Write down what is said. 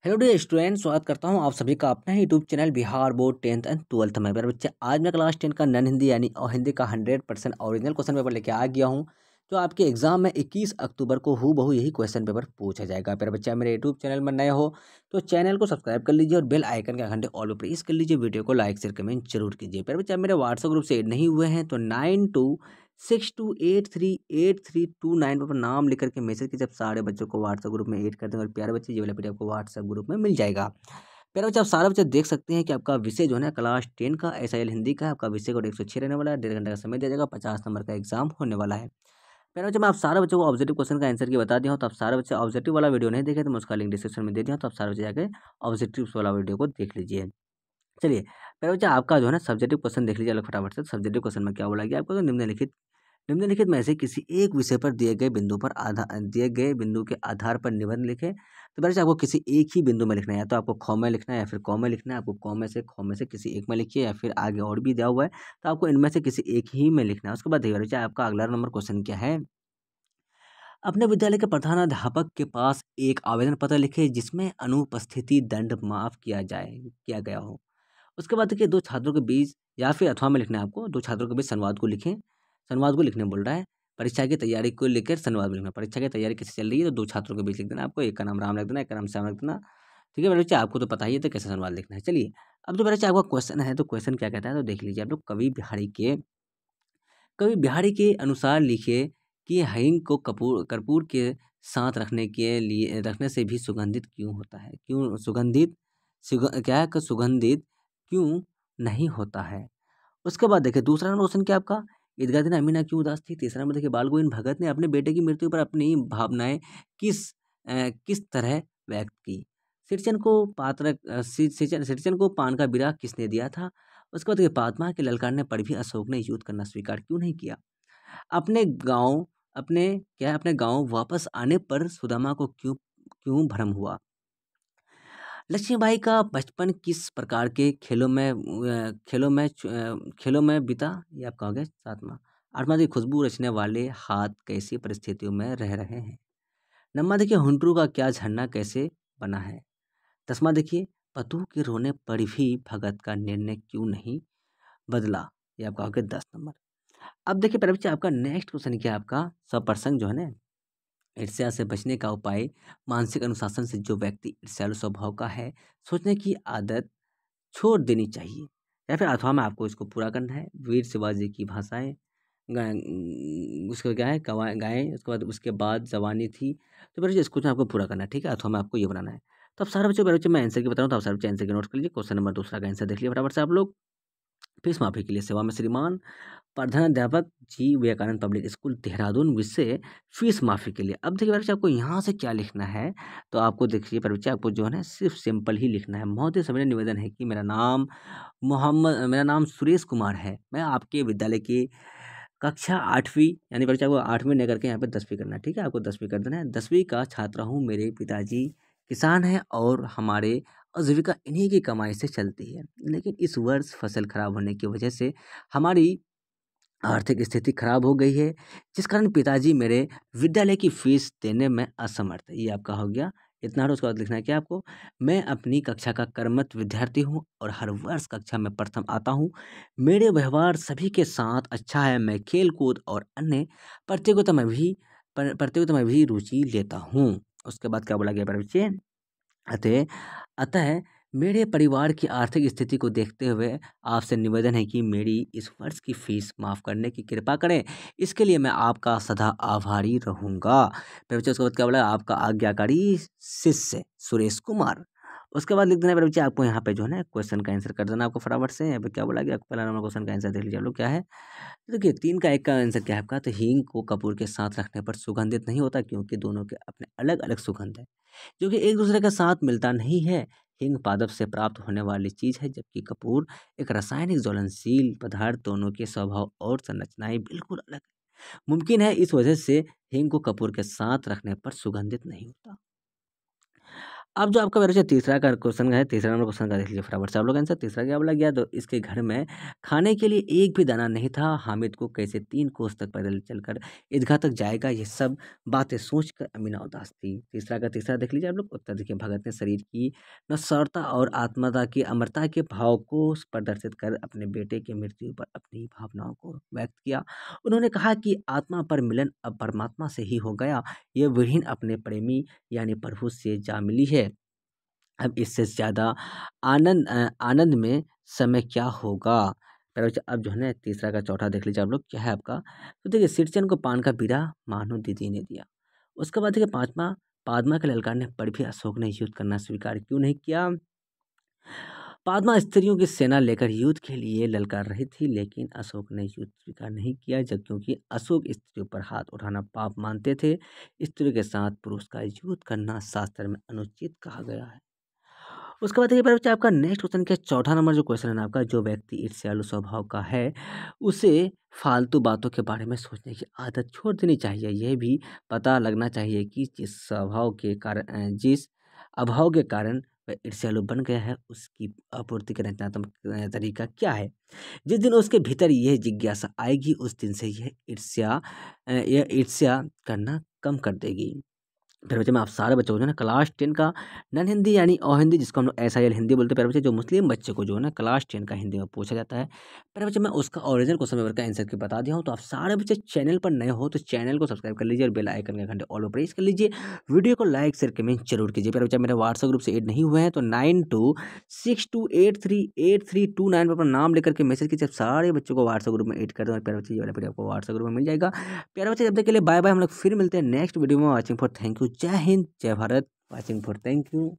Hello dear student, स्वागत करता हूं आप सभी का अपना YouTube channel Bihar board 10th and 12th में। मेरे बच्चे, आज मैं क्लास 10 का नन हिंदी यानी और हिंदी का 100% ओरिजिनल क्वेश्चन पेपर लेके आ गया हूं। जो आपके एग्जाम में 21 अक्टूबर को हूबहू यही क्वेश्चन पेपर पूछा जाएगा। मेरे बच्चे, मेरे यूट्यूब चैनल में नए हो तो चैनल को सब्सक्राइब कर लीजिए और बेल आइकन के घंटे ऑल पर प्रेस कर लीजिए। वीडियो को लाइक शेयर कमेंट जरूर कीजिए। मेरे बच्चे, मेरे व्हाट्सएप ग्रुप से ऐड नहीं हुए हैं तो 9262838329 पर नाम लिख करके मैसेज कीजिए। जब सारे बच्चों को व्हाट्सएप ग्रुप में ऐड कर देंगे और प्यारे बच्चे, ये वाला पीडीएफ आपको व्हाट्सएप ग्रुप में मिल जाएगा। प्यारे बच्चे, आप सारे बच्चे देख सकते हैं कि आपका विषय जो है ना क्लास 10 का SIL हिंदी का है। आपका विषय कोड 106 रहने वाला है। 1.5 घंटे का समय दिया जाएगा। 50 नंबर का एग्जाम होने वाला है। प्यारे बच्चे, मैं आप सारे बच्चों को ऑब्जेक्टिव क्वेश्चन का आंसर की बता दिया हूँ। तो आप सारे बच्चे ऑब्जेक्टिव वाला वीडियो नहीं देखे तो मैं उसका लिंक डिस्क्रिप्शन में दे दिया हूँ। तो आप सारे बच्चे जाकर ऑब्जेक्टिव वाला वीडियो को देख लीजिए। चलिए प्यारे बच्चे, आपका जो है ना सब्जेक्टिव क्वेश्चन देख लीजिए अलग फटाफट से। सब्जेक्टिव क्वेश्चन में क्या बोला गया आपको, तो निम्नलिखित में से किसी एक विषय पर दिए गए बिंदु के आधार पर निबंध लिखें। तो बच्चे, आपको किसी एक ही बिंदु में लिखना है। या तो आपको ख में लिखना है या फिर क में लिखना है। आपको ख में से किसी एक में लिखिए या फिर आगे और भी दिया हुआ है तो आपको इनमें से किसी एक ही में लिखना है। उसके बाद देखिए बच्चे, आपका अगला नंबर क्वेश्चन क्या है। अपने विद्यालय के प्रधानाध्यापक के पास एक आवेदन पत्र लिखे जिसमें अनुपस्थिति दंड माफ किया गया हो। उसके बाद देखिए, दो छात्रों के बीच या फिर अथवा में लिखना है आपको। दो छात्रों के बीच संवाद को लिखें। संवाद को लिखने बोल रहा है। परीक्षा की तैयारी को लेकर संवाद में लिखना। परीक्षा की तैयारी कैसे चल रही है तो दो छात्रों के बीच लिख देना आपको। एक का नाम राम लिख देना, एक का नाम श्याम लिख देना। ठीक है मेरे बच्चे, आपको तो पता ही है तो कैसे संवाद लिखना है। चलिए, अब जो मेरे बच्चे आपका क्वेश्चन है तो क्वेश्चन क्या कहता है तो देख लीजिए आप लोग। कवि बिहारी के अनुसार लिखिए कि हींग को कर्पूर के साथ रखने से भी सुगंधित क्यों होता है। क्यों सुगंधित क्या है कि सुगंधित क्यों नहीं होता है। उसके बाद देखिए, दूसरा नंबर क्वेश्चन क्या आपका। ईदगाह दिन अमीना क्यों उदास थी। तीसरा नंबर देखिए, बाल गोविंद भगत ने अपने बेटे की मृत्यु पर अपनी भावनाएं किस तरह व्यक्त की। सिरचन को पान का बिरा किसने दिया था। उसके बाद देखिए, पात्मा के ललकारने पर भी अशोक ने युद्ध करना स्वीकार क्यों नहीं किया। अपने गांव अपने गांव वापस आने पर सुदामा को क्यों क्यों भ्रम हुआ। लक्ष्मीबाई का बचपन किस प्रकार के खेलों में बीता। ये आपका हो गया सातवां। आठवां देखिए, खुशबू रचने वाले हाथ कैसी परिस्थितियों में रह रहे हैं। नौवां देखिए, हुंटरू का क्या झरना कैसे बना है। 10वां देखिए, पतू के रोने पर भी भगत का निर्णय क्यों नहीं बदला। ये आपका हो गया 10 नंबर। अब देखिए प्यारे बच्चे, आपका नेक्स्ट क्वेश्चन क्या है आपका। सप्रसंग जो है ना, ईर्ष्या से बचने का उपाय। मानसिक अनुशासन से जो व्यक्ति ईर्ष्यालु स्वभाव का है, सोचने की आदत छोड़ देनी चाहिए। या फिर अथवा में आपको इसको पूरा करना है। वीर शिवाजी की भाषाएं उसका क्या है गाएं। उसके बाद जवानी थी। तो मेरे इसको जो आपको पूरा करना है, ठीक है। अथवा में आपको ये बनाना है। तो अब सारे बच्चों मेरे बच्चे, मैं आंसर की बता रहा हूँ तो आप सारे बच्चे आंसर की नोट कर लीजिए। क्वेश्चन नंबर दूसरा का आंसर देख लीजिए फटाफट से आप लोग। फीस माफी के लिए सेवा में श्रीमान। प्रधानाध्यापक जी विवेकानंद पब्लिक स्कूल देहरादून विषय फीस माफी के लिए। अब देखिए बच्चे, आपको यहाँ से क्या लिखना है तो आपको देखिए बच्चे, आपको जो है ना सिर्फ सिंपल ही लिखना है। महोदय सविनय निवेदन है कि मेरा नाम सुरेश कुमार है। मैं आपके विद्यालय की कक्षा 8वीं, यानी बच्चे आपको 8वीं नहीं करके यहाँ पे 10वीं करना है, ठीक है। आपको 10वीं कर देना है। 10वीं का छात्र हूँ। मेरे पिताजी किसान हैं और हमारे आजीविका इन्हीं की कमाई से चलती है। लेकिन इस वर्ष फसल खराब होने की वजह से हमारी आर्थिक स्थिति खराब हो गई है, जिस कारण पिताजी मेरे विद्यालय की फीस देने में असमर्थ है। ये आपका हो गया इतना। उसके बाद लिखना है क्या आपको। मैं अपनी कक्षा का कर्मठ विद्यार्थी हूँ और हर वर्ष कक्षा में प्रथम आता हूँ। मेरे व्यवहार सभी के साथ अच्छा है। मैं खेल कूद और अन्य प्रतियोगिता में भी रुचि लेता हूँ। उसके बाद क्या बोला गया बच्चे। अतः अतः मेरे परिवार की आर्थिक स्थिति को देखते हुए आपसे निवेदन है कि मेरी इस वर्ष की फीस माफ़ करने की कृपा करें। इसके लिए मैं आपका सदा आभारी रहूँगा। फिर बच्चे उसके बाद क्या बोला, आपका आज्ञाकारी शिष्य सुरेश कुमार। उसके बाद लिख देना मेरे बच्चे, आपको यहाँ पे जो है ना क्वेश्चन का आंसर कर देना आपको फटाफट से। यहाँ पे क्या बोला गया, पहला नंबर क्वेश्चन का आंसर देख लीजिए आप लोग क्या है। तो देखिए 3 का 1 का आंसर क्या है आपका। तो हींग को कपूर के साथ रखने पर सुगंधित नहीं होता क्योंकि दोनों के अपने अलग अलग सुगंध है, जो कि एक दूसरे के साथ मिलता नहीं है। हींग पादप से प्राप्त होने वाली चीज है, जबकि कपूर एक रासायनिक ज्वलनशील पदार्थ। दोनों के स्वभाव और संरचनाएं बिल्कुल अलग है। मुमकिन है इस वजह से हींग को कपूर के साथ रखने पर सुगंधित नहीं होता। अब जो आपका मेरे से तीसरा का क्वेश्चन है, तीसरा नंबर क्वेश्चन का देख लीजिए फटाफट से आप लोग आंसर। तीसरा क्या बोला गया, तो इसके घर में खाने के लिए एक भी दाना नहीं था, हामिद को कैसे 3 कोस तक पैदल चलकर ईदगाह तक जाएगा, ये सब बातें सोचकर अमीना उदास थी। तीसरा का तीसरा देख लीजिए आप लोग उत्तर। देखिए, भगत ने शरीर की नश्वरता और आत्मदा की अमरता के भाव को प्रदर्शित कर अपने बेटे की मृत्यु पर अपनी भावनाओं को व्यक्त किया। उन्होंने कहा कि आत्मा पर मिलन अब परमात्मा से ही हो गया, ये विहीन अपने प्रेमी यानी प्रभु से जा मिली है। अब इससे ज़्यादा आनंद में समय क्या होगा? प्यारे बच्चों, अब जो है ना तीसरा का चौथा देख लीजिए आप लोग, क्या है आपका? तो देखिए, सिरचन को पान का बीड़ा मानो दीदी ने दिया। उसके बाद देखिए पाँचवाँ, पादमा के ललकारने पर भी अशोक ने युद्ध करना स्वीकार क्यों नहीं किया? पादमा स्त्रियों की सेना लेकर युद्ध के लिए ललकार रही थी, लेकिन अशोक ने युद्ध स्वीकार नहीं किया, जब क्योंकि अशोक स्त्रियों पर हाथ उठाना पाप मानते थे। स्त्रियों के साथ पुरुष का युद्ध करना शास्त्र में अनुचित कहा गया है। उसके बाद देखिए बच्चा, आपका नेक्स्ट क्वेश्चन क्या है? चौथा नंबर जो क्वेश्चन है ना आपका, जो व्यक्ति ईर्ष्यालु स्वभाव का है, उसे फालतू बातों के बारे में सोचने की आदत छोड़ देनी चाहिए। यह भी पता लगना चाहिए कि जिस अभाव के कारण वह ईर्ष्यालु बन गया है, उसकी आपूर्ति का रचनात्मक तरीका क्या है। जिस दिन उसके भीतर यह जिज्ञासा आएगी, उस दिन से यह ईर्ष्या करना कम कर देगी। फिर बच्चे, मैं आप सारे बच्चों को जो है ना क्लास 10 का नॉन हिंदी यानी अहिंदी, जिसको हम लोग SIL हिंदी बोलते हैं, प्यारे बच्चे, जो मुस्लिम बच्चे को जो है ना क्लास 10 का हिंदी में पूछा जाता है, प्यारे बच्चे, मैं उसका ओरिजिनल क्वेश्चन पेपर का आंसर की बता दिया हूँ। तो आप सारे बच्चे चैनल पर नए हो तो चैनल को सब्सक्राइब कर लीजिए और बेल आइकन का घंटे ऑल पर प्रेस कर लीजिए। वीडियो को लाइक शेयर कमेंट जरूर कीजिए। प्यारे बच्चे, मेरे व्हाट्सएप ग्रुप से ऐड नहीं हुए हैं तो 9262838329 पर अपना नाम लेकर के मैसेज कीजिए। सारे बच्चों को व्हाट्सएप ग्रुप में ऐड कर दें और प्यारे बच्चे, ये वाला वीडियो आपको व्हाट्सएप ग्रुप में मिल जाएगा। प्यारे बच्चे, जब तक के लिए बाय बाय, हम लोग फिर मिलते हैं नेक्स्ट वीडियो में। Watching for thank you. जय हिंद, जय Bharat. Watching for thank you.